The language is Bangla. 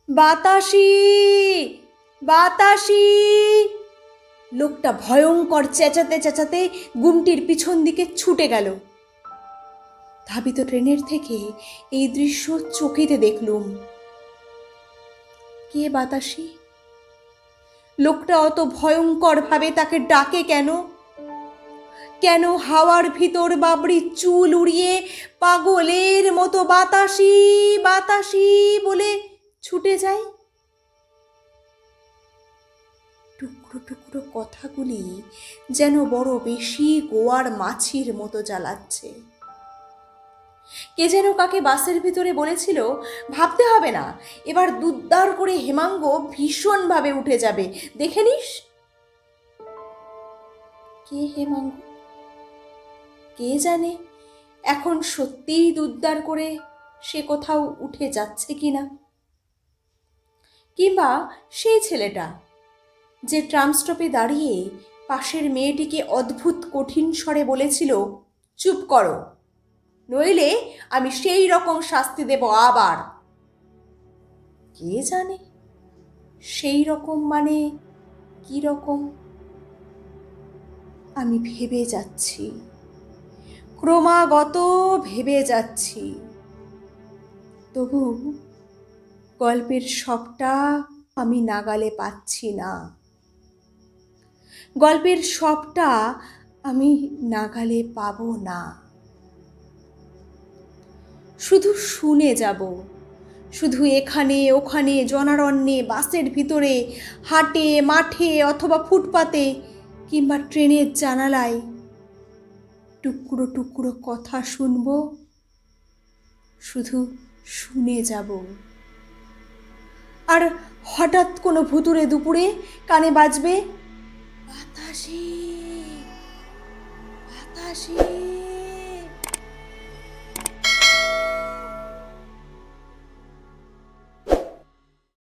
বাতাসি, বাতাসি। লোকটা ভয়ঙ্কর চেঁচাতে চেঁচাতে গুমটির পিছন দিকে ছুটে গেল। ধাবিত ট্রেনের থেকে এই দৃশ্য চোখেতে দেখলুম। কে বাতাসি? লোকটা অত ভয়ঙ্কর ভাবে তাকে ডাকে কেন? কেন হাওয়ার ভিতর বাবরি চুল উড়িয়ে পাগলের মতো বাতাসি, বাতাসি বলে ছুটে যায়? টুকরো টুকরো কথাগুলি যেন বড় বেশি গোয়ার মাছির মতো জ্বালাচ্ছে। কে যেন কাকে বাসের ভিতরে বলেছিল, ভাবতে হবে না, এবার দুদ্দার করে হেমাঙ্গ ভীষণভাবে উঠে যাবে, দেখে নিস। কে হেমাঙ্গ? কে জানে এখন সত্যিই দুদ্দার করে সে কোথাও উঠে যাচ্ছে কিনা। কিংবা সেই ছেলেটা যে ট্রাম স্টপে দাঁড়িয়ে পাশের মেয়েটিকে অদ্ভুত কঠিন স্বরে বলেছিল, চুপ করো, নইলে আমি সেই রকম শাস্তি দেব আবার। কে জানে সেই রকম মানে কি রকম? আমি ভেবে যাচ্ছি, ক্রমাগত ভেবে যাচ্ছি, তবু গল্পের সবটা আমি নাগালে পাচ্ছি না। গল্পের সবটা আমি নাগালে পাবো না। শুধু শুনে যাব, শুধু এখানে ওখানে জনারণ্যে, বাসের ভিতরে, হাটে মাঠে অথবা ফুটপাতে কিংবা ট্রেনের জানালায় টুকরো টুকরো কথা শুনব, শুধু শুনে যাব। আর হঠাৎ কোনো ভুতুড়ে দুপুরে কানে বাজবে, বাতাসি, বাতাসি।